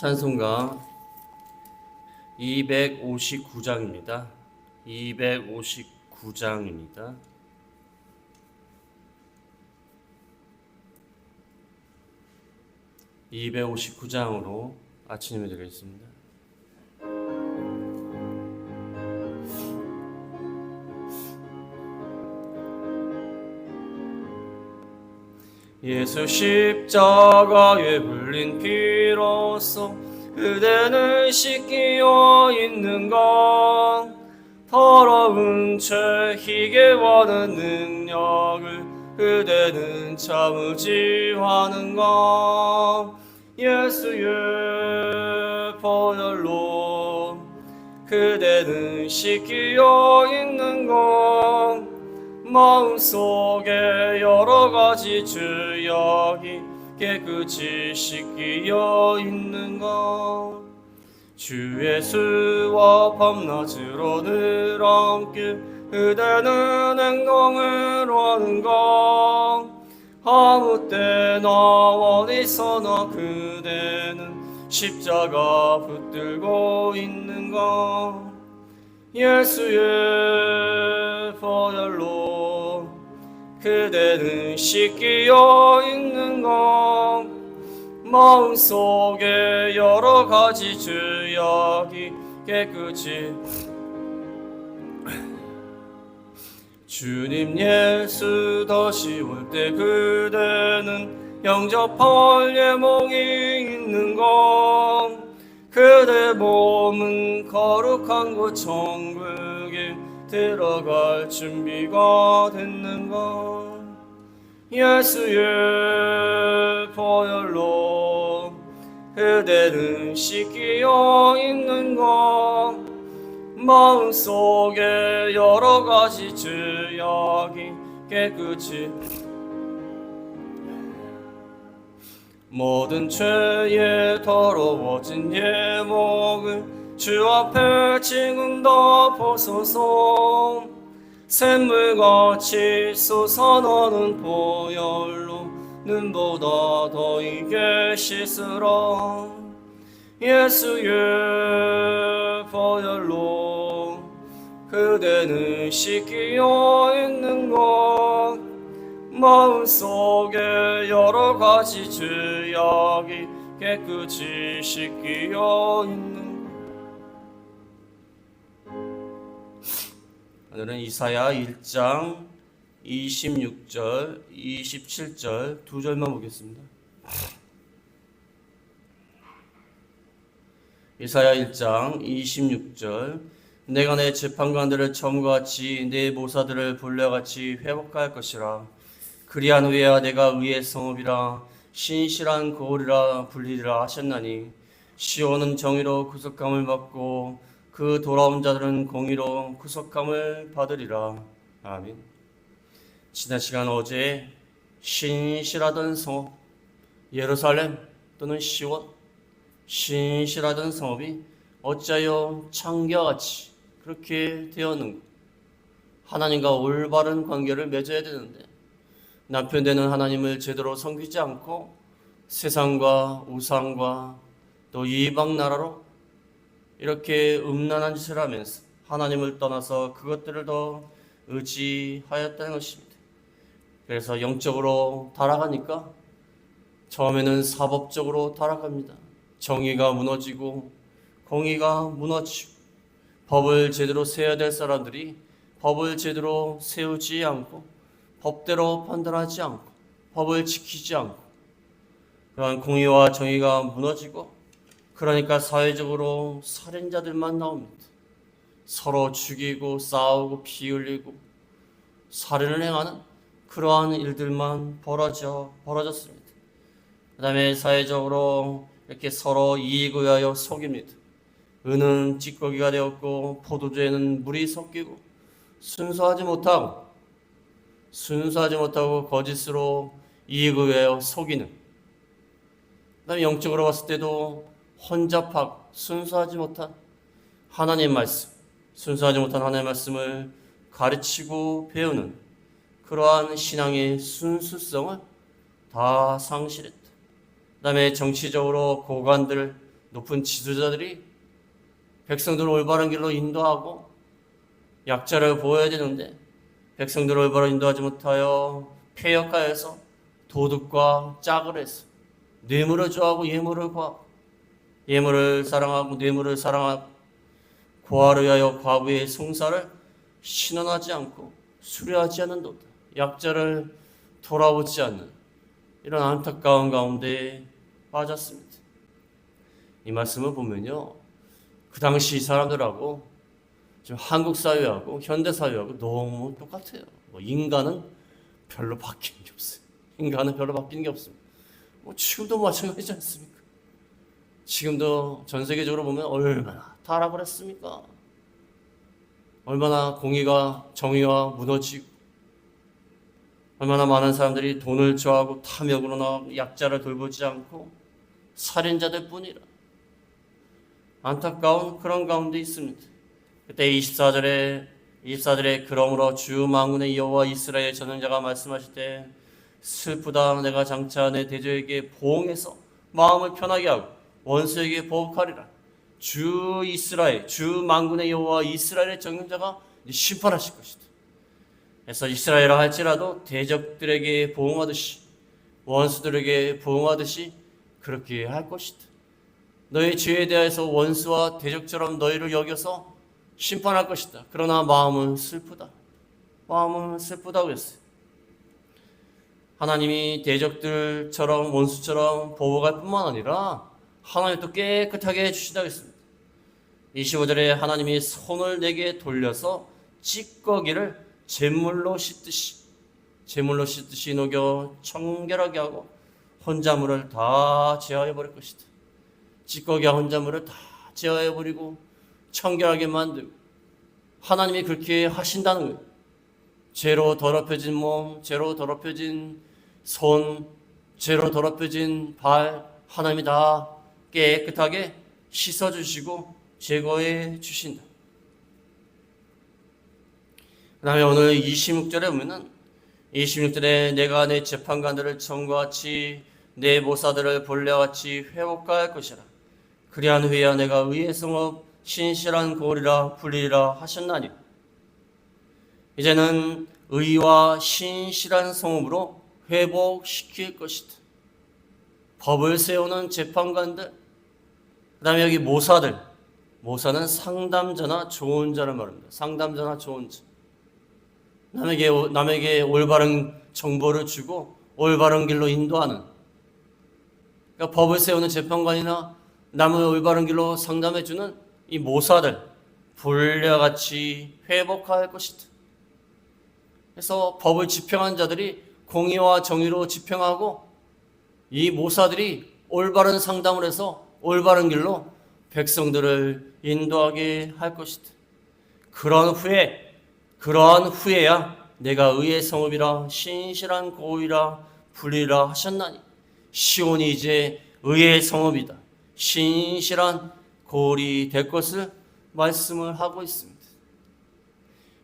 찬송가 259장입니다. 259장입니다. 259장으로 아침 예배 드리겠습니다. 예수 십자가에 흘린 피로써 그대는 씻기어 있는가? 더러운 죄 희게와는 능력을 그대는 참으지 하는가? 예수의 보혈로 그대는 씻기어 있는가? 마음속에 여러가지 죄악이 깨끗이 씻기어 있는가? 주 예수와 밤낮으로 늘 함께 그대는 행동을 하는가? 아무 때나 어디서나 그대는 십자가 붙들고 있는가? 예수의 보혈로 그대는 씻기어 있는가? 마음속에 여러가지 죄악이 깨끗이 주님 예수 다시 올 때 그대는 영접할 예목이 있는가? 그대 몸은 거룩한 곳 천국에 들어갈 준비가 됐는가? 예수의 보혈로 그대는 씻기어 있는가? 마음속에 여러가지 죄악이 깨끗이 모든 죄에 더러워진 예목을 주 앞에 지금 다 벗어서 샘물같이 솟아나는 보혈로 눈보다 더 익게 씻으라. 예수의 보혈로 그대는 씻기어 있는가? 마음속에 여러가지 죄악이 깨끗이 씻기어 있는가? 오늘은 이사야 1장 26절, 27절 두 절만 보겠습니다. 이사야 1장 26절 내가 내 재판관들을 처음과 같이 내 모사들을 본래와 같이 회복할 것이라. 그리한 후에야 내가 의의 성읍이라 신실한 거울이라 불리리라 하셨나니 시온은 정의로 구속함을 받고 그 돌아온 자들은 공의로 구속함을 받으리라. 아멘. 지난 시간 어제 신실하던 성읍 예루살렘 또는 시온, 신실하던 성읍이 어찌하여 창기와같이 그렇게 되었는가? 하나님과 올바른 관계를 맺어야 되는데 남편 되는 하나님을 제대로 섬기지 않고 세상과 우상과 또 이방 나라로 이렇게 음란한 짓을 하면서 하나님을 떠나서 그것들을 더 의지하였다는 것입니다. 그래서 영적으로 타락하니까 처음에는 사법적으로 타락합니다. 정의가 무너지고 공의가 무너지고 법을 제대로 세워야 될 사람들이 법을 제대로 세우지 않고 법대로 판단하지 않고 법을 지키지 않고 그러한 공의와 정의가 무너지고 그러니까 사회적으로 살인자들만 나옵니다. 서로 죽이고 싸우고 피 흘리고 살인을 행하는 그러한 일들만 벌어졌습니다. 그 다음에 사회적으로 이렇게 서로 이익을 위하여 속입니다. 은은 찌꺼기가 되었고 포도주에는 물이 섞이고 순수하지 못하고 거짓으로 이익을 위하여 속이는, 그 다음에 영적으로 봤을 때도 혼잡하고 순수하지 못한 하나님의 말씀, 순수하지 못한 하나님의 말씀을 가르치고 배우는 그러한 신앙의 순수성을 다 상실했다. 그 다음에 정치적으로 고관들, 높은 지도자들이 백성들을 올바른 길로 인도하고 약자를 보호해야 되는데 백성들을 올바로 인도하지 못하여 폐역하여서 도둑과 짝을 해서 뇌물을 좋아하고 예물을 구하고 예물을 사랑하고 뇌물을 사랑하고 고아를 위하여 과부의 송사를 신원하지 않고 수료하지 않는도다. 약자를 돌아보지 않는 이런 안타까운 가운데 빠졌습니다. 이 말씀을 보면요, 그 당시 사람들하고 지금 한국 사회하고 현대 사회하고 너무 똑같아요. 인간은 별로 바뀐 게 없어요. 인간은 별로 바뀐 게 없습니다. 지금도 마찬가지지 않습니까? 지금도 전 세계적으로 보면 얼마나 타락을 했습니까? 얼마나 공의가 정의가 무너지고 얼마나 많은 사람들이 돈을 좋아하고 탐욕으로 나가고 약자를 돌보지 않고 살인자들 뿐이라 안타까운 그런 가운데 있습니다. 그때 24절에 그러므로 주 만군의 여호와 이스라엘 전능자가 말씀하실 때 슬프다 내가 장차 내 대적에게 보응해서 마음을 편하게 하고 원수에게 보복하리라. 주 이스라엘 주 만군의 여호와 이스라엘의 전능자가 심판하실 것이다. 그래서 이스라엘이라 할지라도 대적들에게 보응하듯이 원수들에게 보응하듯이 그렇게 할 것이다. 너희 죄에 대해서 원수와 대적처럼 너희를 여겨서 심판할 것이다. 그러나 마음은 슬프다. 마음은 슬프다고 했어요. 하나님이 대적들처럼 원수처럼 보복할 뿐만 아니라 하나님이 또 깨끗하게 해주신다고 했습니다. 25절에 하나님이 손을 내게 돌려서 찌꺼기를 제물로 씻듯이 녹여 청결하게 하고 혼자물을 다 제하여버릴 것이다. 찌꺼기와 혼자물을 다 제하여버리고 청결하게 만들고 하나님이 그렇게 하신다는 거예요. 죄로 더럽혀진 몸, 죄로 더럽혀진 손, 죄로 더럽혀진 발 하나님이 다 깨끗하게 씻어주시고 제거해 주신다. 그 다음에 오늘 26절에 보면은 26절에 내가 내 재판관들을 처음과 같이 내 모사들을 본래와 같이 회복할 것이라. 그리한 후에야 내가 의의 성읍 신실한 고을이라 불리리라 하셨나니 이제는 의와 신실한 성읍으로 회복시킬 것이다. 법을 세우는 재판관들, 그 다음에 여기 모사들, 모사는 상담자나 조언자를 말합니다. 상담자나 조언자. 남에게 올바른 정보를 주고 올바른 길로 인도하는, 그러니까 법을 세우는 재판관이나 남을 올바른 길로 상담해주는 이 모사들, 본래와 같이 회복할 것이다. 그래서 법을 집행한 자들이 공의와 정의로 집행하고 이 모사들이 올바른 상담을 해서 올바른 길로 백성들을 인도하게 할 것이다. 그러한 후에야 내가 의의 성읍이라 신실한 고의라 불리라 하셨나니 시온이 이제 의의 성읍이다. 신실한 고을이 될 것을 말씀을 하고 있습니다.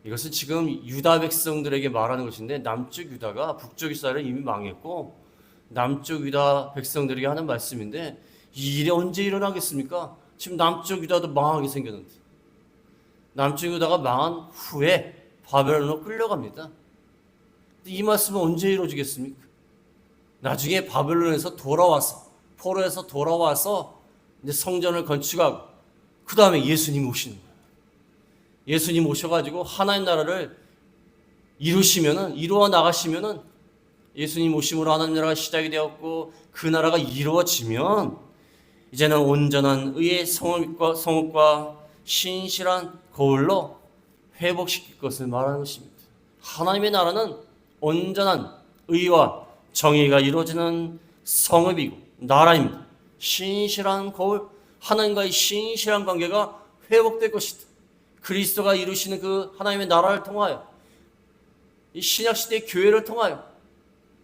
이것은 지금 유다 백성들에게 말하는 것인데 남쪽 유다가 북쪽 이스라엘은 이미 망했고 남쪽 유다 백성들에게 하는 말씀인데 이 일이 언제 일어나겠습니까? 지금 남쪽 유다도 망하게 생겼는데 남쪽 유다가 망한 후에 바벨론으로 끌려갑니다. 이 말씀은 언제 이루어지겠습니까? 나중에 바벨론에서 돌아와서 포로에서 돌아와서 이제 성전을 건축하고 그 다음에 예수님 오시는 거예요. 예수님 오셔가지고 하나님 나라를 이루어 나가시면은 예수님 오심으로 하나님 나라가 시작이 되었고 그 나라가 이루어지면 이제는 온전한 의의 성읍과 신실한 거울로 회복시킬 것을 말하는 것입니다. 하나님의 나라는 온전한 의와 정의가 이루어지는 성읍이고 나라입니다. 신실한 거울, 하나님과의 신실한 관계가 회복될 것이다. 그리스도가 이루시는 그 하나님의 나라를 통하여 이 신약시대의 교회를 통하여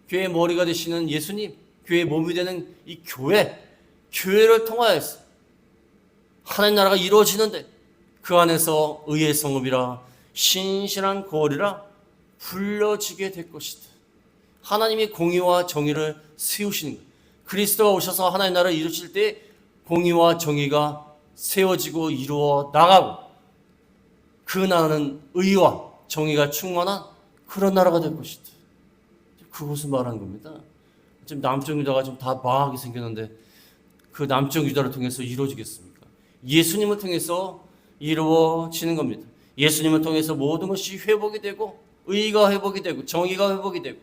교회의 머리가 되시는 예수님, 교회의 몸이 되는 이 교회를 통하여서 하나님 나라가 이루어지는데 그 안에서 의의 성읍이라 신실한 거울이라 불려지게 될 것이다. 하나님이 공의와 정의를 세우시는 거예요. 그리스도가 오셔서 하나님 나라를 이루실 때 공의와 정의가 세워지고 이루어 나가고 그 나라는 의와 정의가 충만한 그런 나라가 될 것이다. 그것을 말하는 겁니다. 지금 남쪽 유다가 좀 다 망하게 생겼는데 그 남쪽 유다를 통해서 이루어지겠습니까? 예수님을 통해서 이루어지는 겁니다. 예수님을 통해서 모든 것이 회복이 되고 의가 회복이 되고 정의가 회복이 되고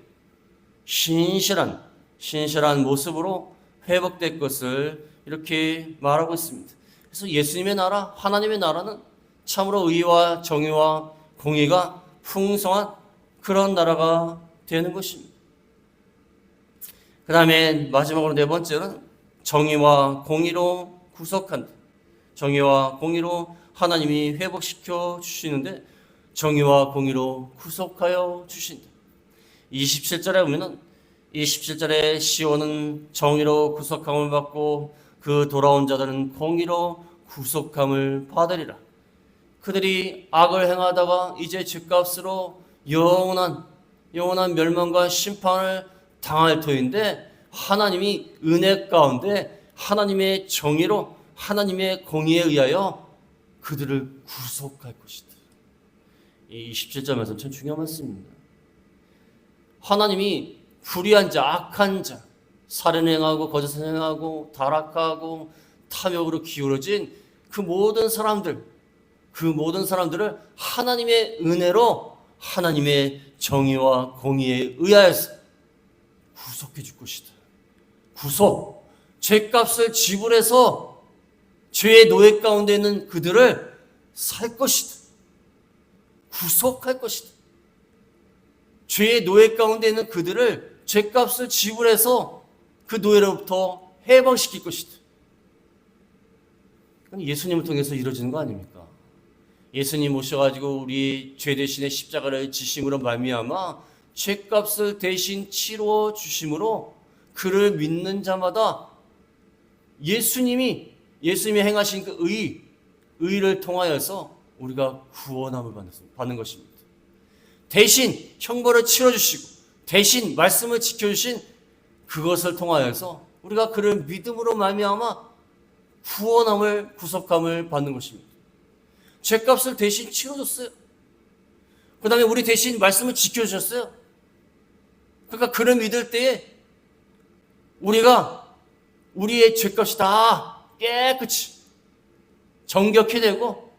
신실한 모습으로 회복될 것을 이렇게 말하고 있습니다. 그래서 예수님의 나라, 하나님의 나라는 참으로 의와 정의와 공의가 풍성한 그런 나라가 되는 것입니다. 그 다음에 마지막으로 네 번째는 정의와 공의로 구속한다. 정의와 공의로 하나님이 회복시켜 주시는데 정의와 공의로 구속하여 주신다. 27절에 보면은 27절에 시온은 정의로 구속함을 받고 그 돌아온 자들은 공의로 구속함을 받으리라. 그들이 악을 행하다가 이제 죄값으로 영원한 멸망과 심판을 당할 터인데 하나님이 은혜 가운데 하나님의 정의로 하나님의 공의에 의하여 그들을 구속할 것이다. 이 27절 말씀 참 중요한 말씀입니다. 하나님이 불의한 자, 악한 자, 살인행하고 거짓을 행하고 타락하고 탐욕으로 기울어진 그 모든 사람들을 하나님의 은혜로 하나님의 정의와 공의에 의하여서 구속해 줄 것이다. 구속, 죄값을 지불해서 죄의 노예 가운데 있는 그들을 살 것이다. 구속할 것이다. 죄의 노예 가운데 있는 그들을 죄값을 지불해서 그 노예로부터 해방시킬 것이다. 그건 예수님을 통해서 이루어지는 거 아닙니까? 예수님 오셔가지고 우리 죄 대신에 십자가를 지심으로 말미암아 죄값을 대신 치루어 주심으로 그를 믿는 자마다 예수님이 행하신 그 의를 통하여서 우리가 구원함을 받는 것입니다. 대신 형벌을 치러주시고 대신 말씀을 지켜주신 그것을 통하여서 우리가 그를 믿음으로 말미암아 구원함을 구속함을 받는 것입니다. 죄값을 대신 치러줬어요. 그 다음에 우리 대신 말씀을 지켜주셨어요. 그러니까 그를 믿을 때에 우리가 우리의 죄값이 다 깨끗이 정결케 되고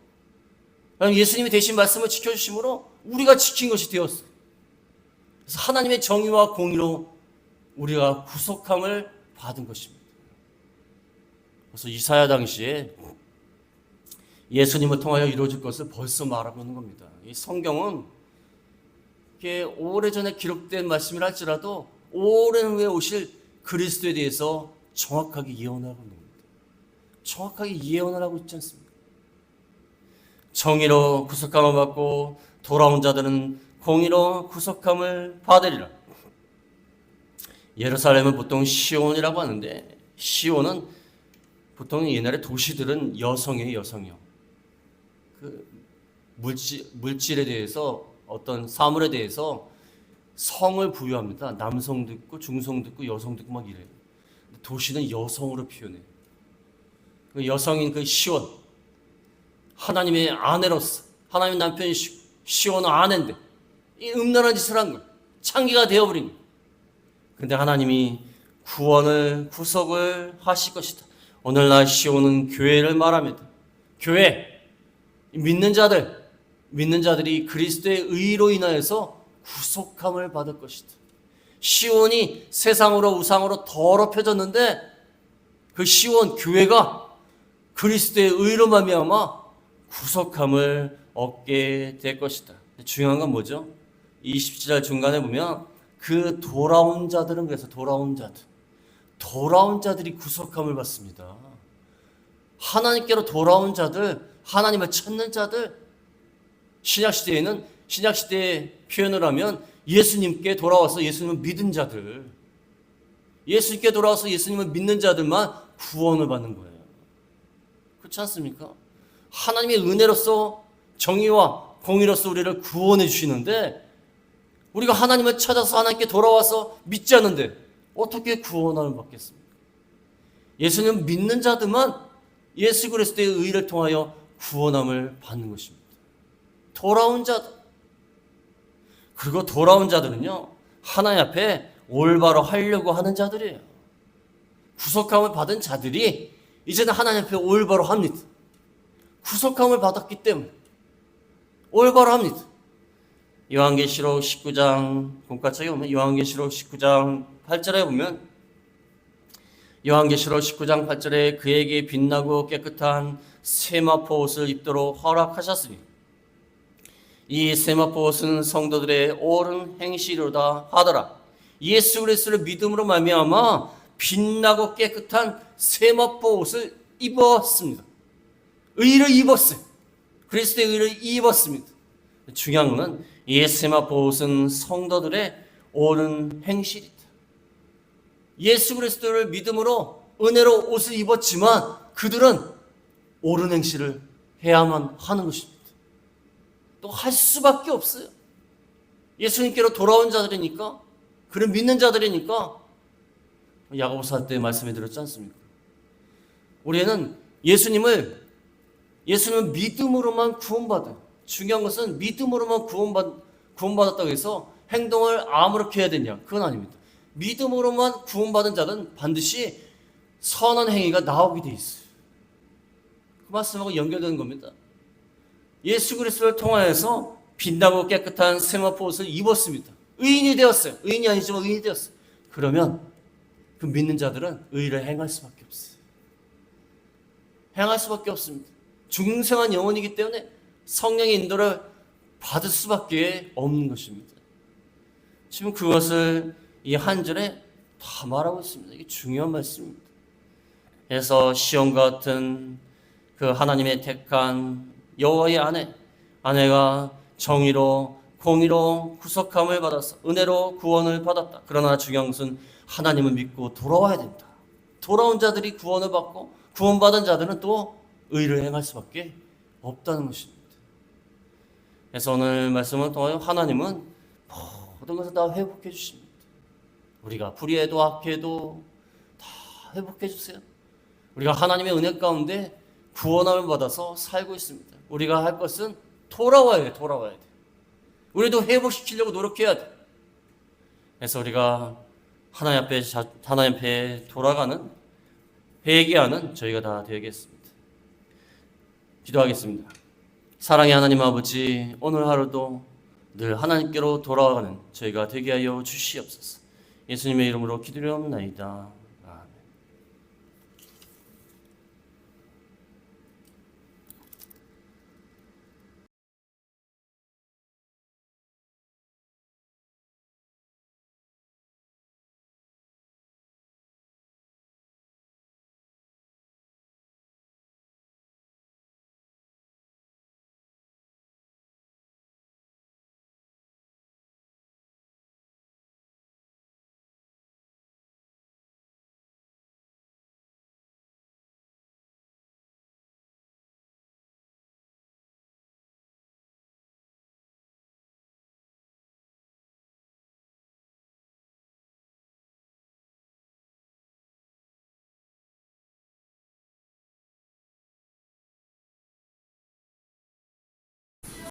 예수님이 대신 말씀을 지켜주심으로 우리가 지킨 것이 되었어요. 그래서 하나님의 정의와 공의로 우리가 구속함을 받은 것입니다. 그래서 이사야 당시에 예수님을 통하여 이루어질 것을 벌써 말하고 있는 겁니다. 이 성경은 이게 오래전에 기록된 말씀이라 할지라도 오랜 후에 오실 그리스도에 대해서 정확하게 예언을 하고 있는 겁니다. 정확하게 예언을 하고 있지 않습니까? 정의로 구속함을 받고 돌아온 자들은 공의로 구속함을 받으리라. 예루살렘은 보통 시온이라고 하는데 시온은 보통 옛날에 도시들은 여성이에요. 그 물질에 대해서 어떤 사물에 대해서 성을 부여합니다. 남성도 있고 중성도 있고 여성도 있고 막 이래요. 도시는 여성으로 표현해요. 그 여성인 그 시온, 하나님의 아내로서 하나님의 남편이시고 시온은 아내인데 이 음란한 짓을 한 거예요. 창기가 되어버린 거예요. 근데 하나님이 구원을 구속을 하실 것이다. 오늘날 시온은 교회를 말합니다. 교회, 믿는 자들이 그리스도의 의로 인하여서 구속함을 받을 것이다. 시온이 세상으로 우상으로 더럽혀졌는데 그 시온 교회가 그리스도의 의로 말미암아 구속함을 얻게 될 것이다. 중요한 건 뭐죠? 27절 중간에 보면 그 돌아온 자들은 그래서 돌아온 자들이 구속함을 받습니다. 하나님께로 돌아온 자들, 하나님을 찾는 자들, 신약시대의 표현을 하면 예수님께 돌아와서 예수님을 믿은 자들, 예수님께 돌아와서 예수님을 믿는 자들만 구원을 받는 거예요. 그렇지 않습니까? 하나님의 은혜로서 정의와 공의로서 우리를 구원해 주시는데 우리가 하나님을 찾아서 하나님께 돌아와서 믿지 않는데 어떻게 구원을 받겠습니까? 예수님 믿는 자들만 예수 그리스도의 의를 통하여 구원함을 받는 것입니다. 돌아온 자들. 그리고 돌아온 자들은요, 하나님 앞에 올바로 하려고 하는 자들이에요. 구속함을 받은 자들이 이제는 하나님 앞에 올바로 합니다. 구속함을 받았기 때문에 올바로 합니다. 요한계시록 19장 본가책에 보면 요한계시록 19장 8절에 보면 요한계시록 19장 8절에 그에게 빛나고 깨끗한 세마포 옷을 입도록 허락하셨으니 이 세마포 옷은 성도들의 옳은 행실이로다 하더라. 예수 그리스도를 믿음으로 말미암아 빛나고 깨끗한 세마포 옷을 입었습니다. 의를 입었어요. 그리스도의 의를 입었습니다. 중요한 것은 이 세마포 옷은 성도들의 옳은 행실이다. 예수 그리스도를 믿음으로 은혜로 옷을 입었지만 그들은 옳은 행실을 해야만 하는 것입니다. 또 할 수밖에 없어요. 예수님께로 돌아온 자들이니까, 그를 믿는 자들이니까. 야고보서 때 말씀해 드렸지 않습니까? 우리는 예수님을 믿음으로만 구원받아. 중요한 것은 믿음으로만 구원받았다고 해서 행동을 아무렇게 해야 되냐? 그건 아닙니다. 믿음으로만 구원받은 자는 반드시 선한 행위가 나오게 돼 있어요. 그 말씀하고 연결되는 겁니다. 예수 그리스도를 통하여서 빛나고 깨끗한 세마포 옷을 입었습니다. 의인이 되었어요. 의인이 아니지만 의인이 되었어요. 그러면 그 믿는 자들은 의를 행할 수밖에 없어요. 행할 수밖에 없습니다. 중생한 영혼이기 때문에 성령의 인도를 받을 수밖에 없는 것입니다. 지금 그것을 이 한 절에 다 말하고 있습니다. 이게 중요한 말씀입니다. 그래서 시온과 같은 그 하나님의 택한 여호와의 아내가 정의로 공의로 구속함을 받아서 은혜로 구원을 받았다. 그러나 중요한 것은 하나님을 믿고 돌아와야 된다. 돌아온 자들이 구원을 받고 구원받은 자들은 또 의를 행할 수밖에 없다는 것입니다. 그래서 오늘 말씀을 통하여 하나님은 모든 것을 다 회복해 주십니다. 우리가 불의해도 악해도 다 회복해 주세요. 우리가 하나님의 은혜 가운데 구원함을 받아서 살고 있습니다. 우리가 할 것은 돌아와야 돼. 우리도 회복시키려고 노력해야 돼. 그래서 우리가 하나님 앞에 돌아가는, 회개하는 저희가 다 되겠습니다. 기도하겠습니다. 사랑의 하나님 아버지, 오늘 하루도 늘 하나님께로 돌아가는 저희가 되게 하여 주시옵소서. 예수님의 이름으로 기도드리옵나이다.